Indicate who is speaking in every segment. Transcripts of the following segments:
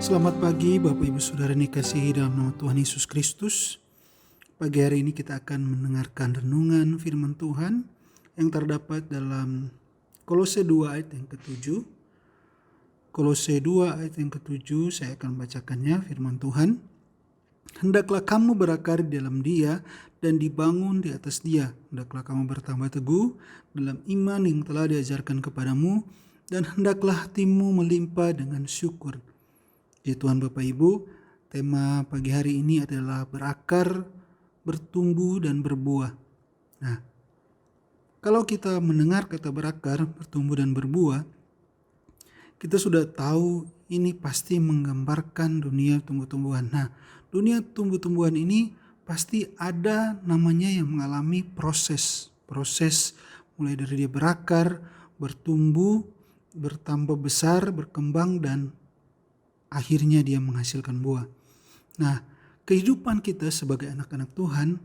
Speaker 1: Selamat pagi Bapak Ibu Saudara yang dikasihi dalam nama Tuhan Yesus Kristus. Pagi hari ini kita akan mendengarkan renungan firman Tuhan yang terdapat dalam Kolose 2 ayat yang ke-7. Kolose 2 ayat yang ke-7 saya akan bacakannya firman Tuhan. Hendaklah kamu berakar di dalam Dia dan dibangun di atas Dia. Hendaklah kamu bertambah teguh dalam iman yang telah diajarkan kepadamu, dan hendaklah hatimu melimpah dengan syukur. Ya Tuhan Bapak Ibu, tema pagi hari ini adalah berakar, bertumbuh dan berbuah. Nah, kalau kita mendengar kata berakar, bertumbuh dan berbuah, kita sudah tahu ini pasti menggambarkan dunia tumbuh-tumbuhan. Nah, dunia tumbuh-tumbuhan ini pasti ada namanya yang mengalami proses mulai dari dia berakar, bertumbuh, bertambah besar, berkembang, dan akhirnya dia menghasilkan buah. Nah, kehidupan kita sebagai anak-anak Tuhan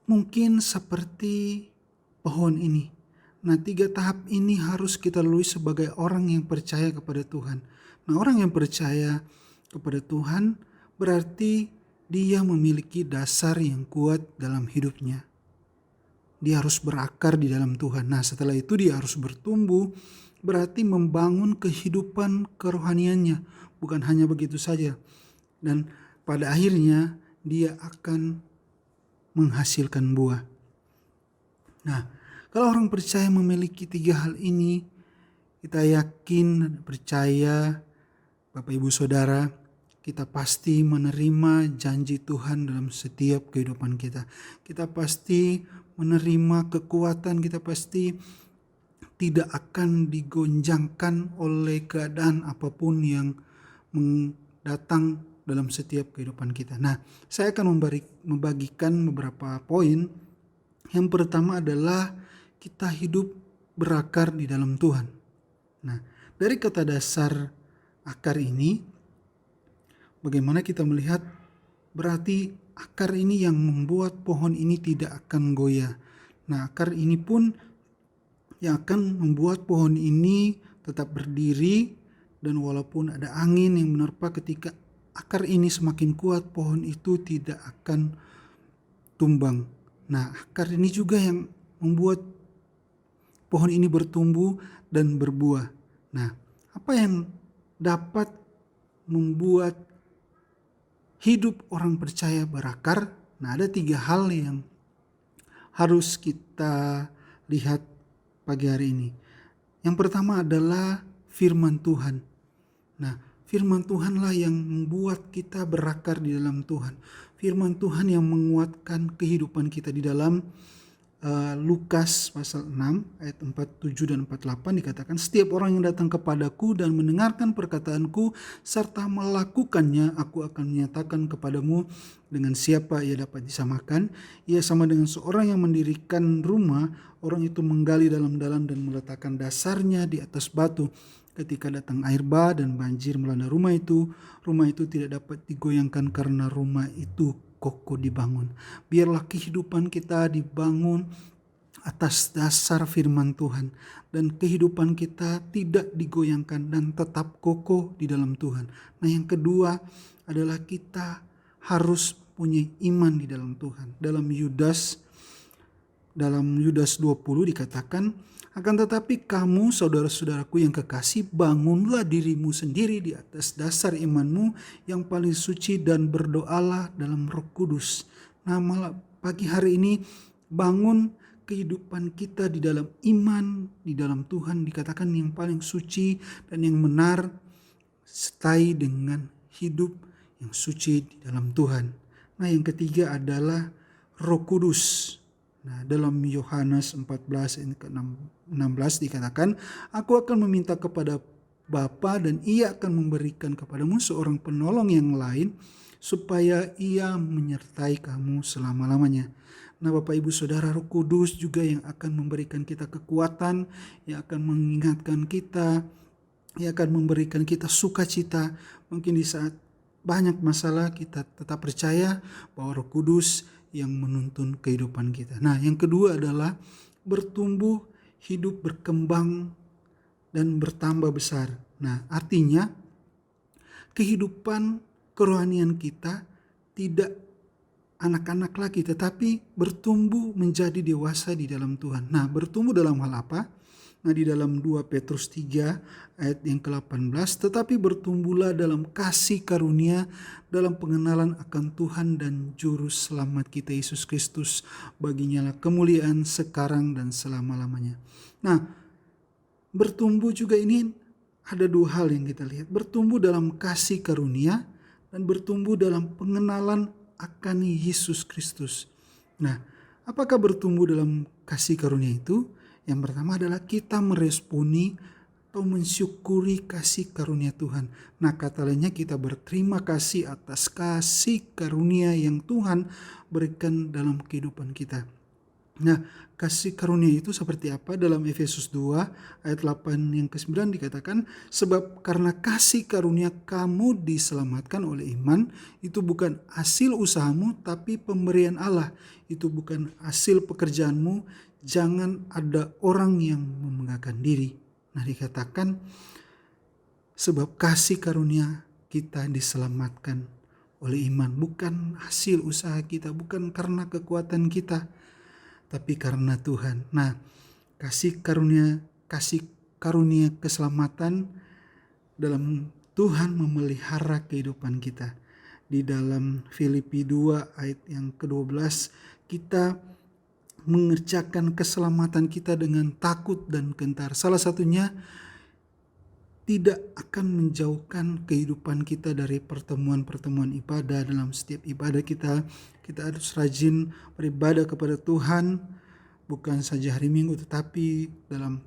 Speaker 1: mungkin seperti pohon ini. Nah, 3 tahap ini harus kita lalui sebagai orang yang percaya kepada Tuhan. Nah, orang yang percaya kepada Tuhan berarti dia memiliki dasar yang kuat dalam hidupnya. Dia harus berakar di dalam Tuhan. Nah, setelah itu dia harus bertumbuh, berarti membangun kehidupan kerohaniannya. Bukan hanya begitu saja. Dan pada akhirnya dia akan menghasilkan buah. Nah, kalau orang percaya memiliki 3 hal ini, kita yakin dan percaya Bapak Ibu Saudara, kita pasti menerima janji Tuhan dalam setiap kehidupan kita. Kita pasti menerima kekuatan, kita pasti tidak akan digonjangkan oleh keadaan apapun yang datang dalam setiap kehidupan kita. Nah, saya akan membagikan beberapa poin. Yang pertama adalah kita hidup berakar di dalam Tuhan. Nah, dari kata dasar akar ini, bagaimana kita melihat berarti akar ini yang membuat pohon ini tidak akan goyah. Nah, akar ini pun yang akan membuat pohon ini tetap berdiri, dan walaupun ada angin yang menerpa, ketika akar ini semakin kuat, pohon itu tidak akan tumbang. Nah, akar ini juga yang membuat pohon ini bertumbuh dan berbuah. Nah, apa yang dapat membuat hidup orang percaya berakar? Nah, ada 3 hal yang harus kita lihat pagi hari ini. Yang pertama adalah firman Tuhan. Nah, firman Tuhanlah yang membuat kita berakar di dalam Tuhan. Firman Tuhan yang menguatkan kehidupan kita. Di dalam Lukas pasal 6 ayat 47 dan 48 dikatakan, setiap orang yang datang kepadaku dan mendengarkan perkataanku serta melakukannya, aku akan menyatakan kepadamu dengan siapa ia dapat disamakan. Ia sama dengan seorang yang mendirikan rumah. Orang itu menggali dalam-dalam dan meletakkan dasarnya di atas batu. Ketika datang air bah dan banjir melanda rumah itu tidak dapat digoyangkan karena rumah itu kokoh dibangun. Biarlah kehidupan kita dibangun atas dasar firman Tuhan, dan kehidupan kita tidak digoyangkan dan tetap kokoh di dalam Tuhan. Nah, yang kedua adalah kita harus punya iman di dalam Tuhan. Dalam Yudas 20 dikatakan, akan tetapi kamu saudara-saudaraku yang kekasih, bangunlah dirimu sendiri di atas dasar imanmu yang paling suci dan berdoalah dalam Roh Kudus. Nah, malah pagi hari ini bangun kehidupan kita di dalam iman, di dalam Tuhan, dikatakan yang paling suci dan yang benar, sertai dengan hidup yang suci di dalam Tuhan. Nah, yang ketiga adalah Roh Kudus. Nah, dalam Yohanes 14 ayat ke-16 dikatakan, aku akan meminta kepada Bapa dan ia akan memberikan kepadamu seorang penolong yang lain supaya ia menyertai kamu selama-lamanya. Nah, Bapak Ibu Saudara, Roh Kudus juga yang akan memberikan kita kekuatan, yang akan mengingatkan kita, yang akan memberikan kita sukacita. Mungkin di saat banyak masalah kita tetap percaya bahwa Roh Kudus yang menuntun kehidupan kita. Nah, yang kedua adalah bertumbuh, hidup berkembang dan bertambah besar. Nah, artinya kehidupan kerohanian kita tidak anak-anak lagi, tetapi bertumbuh menjadi dewasa di dalam Tuhan. Nah, bertumbuh dalam hal apa? Nah, di dalam 2 Petrus 3 ayat yang ke-18, tetapi bertumbuhlah dalam kasih karunia, dalam pengenalan akan Tuhan dan Juru Selamat kita Yesus Kristus. Baginya lah kemuliaan sekarang dan selama-lamanya. Nah, bertumbuh juga ini ada dua hal yang kita lihat. Bertumbuh dalam kasih karunia dan bertumbuh dalam pengenalan akan Yesus Kristus. Nah, apakah bertumbuh dalam kasih karunia itu? Yang pertama adalah kita meresponi atau mensyukuri kasih karunia Tuhan. Nah, kata lainnya kita berterima kasih atas kasih karunia yang Tuhan berikan dalam kehidupan kita. Nah, kasih karunia itu seperti apa? Dalam Efesus 2 ayat 8 yang ke-9 dikatakan, sebab karena kasih karunia kamu diselamatkan oleh iman, itu bukan hasil usahamu tapi pemberian Allah. Itu bukan hasil pekerjaanmu, jangan ada orang yang membanggakan diri. Nah, dikatakan sebab kasih karunia kita diselamatkan oleh iman, bukan hasil usaha kita, bukan karena kekuatan kita, tapi karena Tuhan. Nah, kasih karunia keselamatan dalam Tuhan memelihara kehidupan kita. Di dalam Filipi 2 ayat yang ke-12, kita mengerjakan keselamatan kita dengan takut dan gentar. Salah satunya tidak akan menjauhkan kehidupan kita dari pertemuan-pertemuan ibadah. Dalam setiap ibadah kita harus rajin beribadah kepada Tuhan, bukan saja hari Minggu, tetapi dalam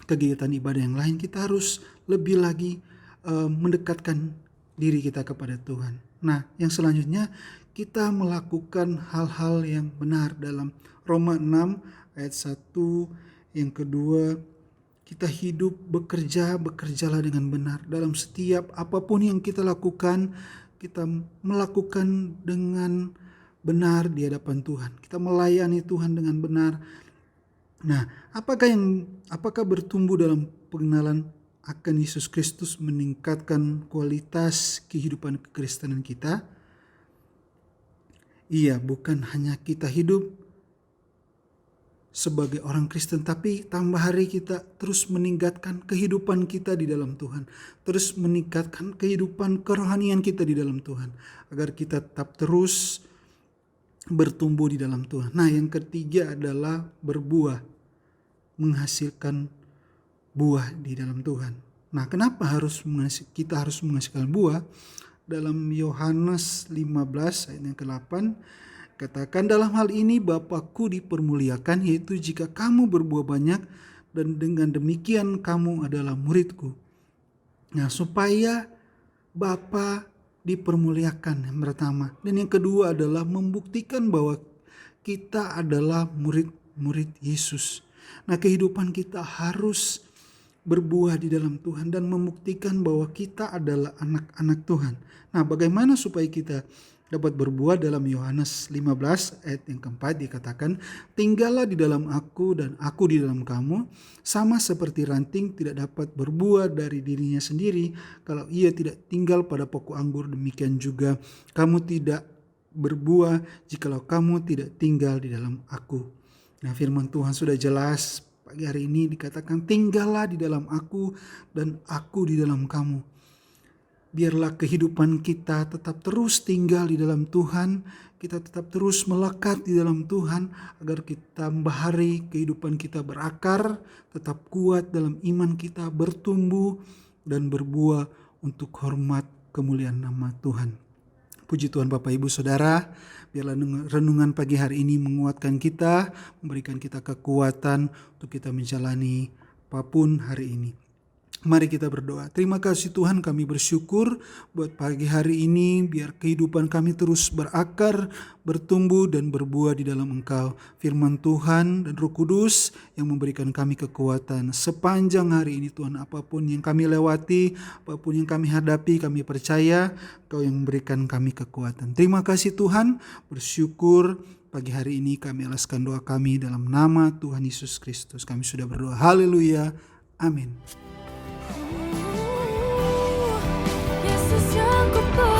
Speaker 1: kegiatan ibadah yang lain kita harus lebih lagi mendekatkan diri kita kepada Tuhan. Nah, yang selanjutnya kita melakukan hal-hal yang benar. Dalam Roma 6 ayat 1 yang kedua, kita hidup, bekerjalah dengan benar. Dalam setiap apapun yang kita lakukan, kita melakukan dengan benar di hadapan Tuhan. Kita melayani Tuhan dengan benar. Nah, apakah bertumbuh dalam pengenalan akan Yesus Kristus meningkatkan kualitas kehidupan kekristenan kita? Iya, bukan hanya kita hidup sebagai orang Kristen, tapi tambah hari kita terus meningkatkan kehidupan kita di dalam Tuhan, terus meningkatkan kehidupan kerohanian kita di dalam Tuhan, agar kita tetap terus bertumbuh di dalam Tuhan. Nah, yang ketiga adalah berbuah, menghasilkan buah di dalam Tuhan. Nah, kenapa kita harus menghasilkan buah? Dalam Yohanes 15 ayat yang ke-8 katakan, dalam hal ini Bapakku dipermuliakan, yaitu jika kamu berbuah banyak, dan dengan demikian kamu adalah muridku. Nah, supaya Bapa dipermuliakan yang pertama. Dan yang kedua adalah membuktikan bahwa kita adalah murid-murid Yesus. Nah, kehidupan kita harus berbuah di dalam Tuhan dan membuktikan bahwa kita adalah anak-anak Tuhan. Nah, bagaimana supaya kita dapat berbuah? Dalam Yohanes 15 ayat yang keempat dikatakan, tinggallah di dalam aku dan aku di dalam kamu, sama seperti ranting tidak dapat berbuah dari dirinya sendiri kalau ia tidak tinggal pada pokok anggur, demikian juga kamu tidak berbuah jikalau kamu tidak tinggal di dalam aku. Nah, firman Tuhan sudah jelas pagi hari ini dikatakan, tinggallah di dalam aku dan aku di dalam kamu. Biarlah kehidupan kita tetap terus tinggal di dalam Tuhan, kita tetap terus melekat di dalam Tuhan, agar kita bahari kehidupan kita berakar, tetap kuat dalam iman kita, bertumbuh dan berbuah untuk hormat kemuliaan nama Tuhan. Puji Tuhan Bapak Ibu Saudara, biarlah renungan pagi hari ini menguatkan kita, memberikan kita kekuatan untuk kita menjalani apapun hari ini. Mari kita berdoa. Terima kasih Tuhan, kami bersyukur buat pagi hari ini, biar kehidupan kami terus berakar, bertumbuh dan berbuah di dalam Engkau. Firman Tuhan dan Roh Kudus yang memberikan kami kekuatan sepanjang hari ini Tuhan. Apapun yang kami lewati, apapun yang kami hadapi, kami percaya Engkau yang memberikan kami kekuatan. Terima kasih Tuhan, bersyukur pagi hari ini kami alaskan doa kami dalam nama Tuhan Yesus Kristus. Kami sudah berdoa. Haleluya. Amin.
Speaker 2: Yes, Yesus yang ku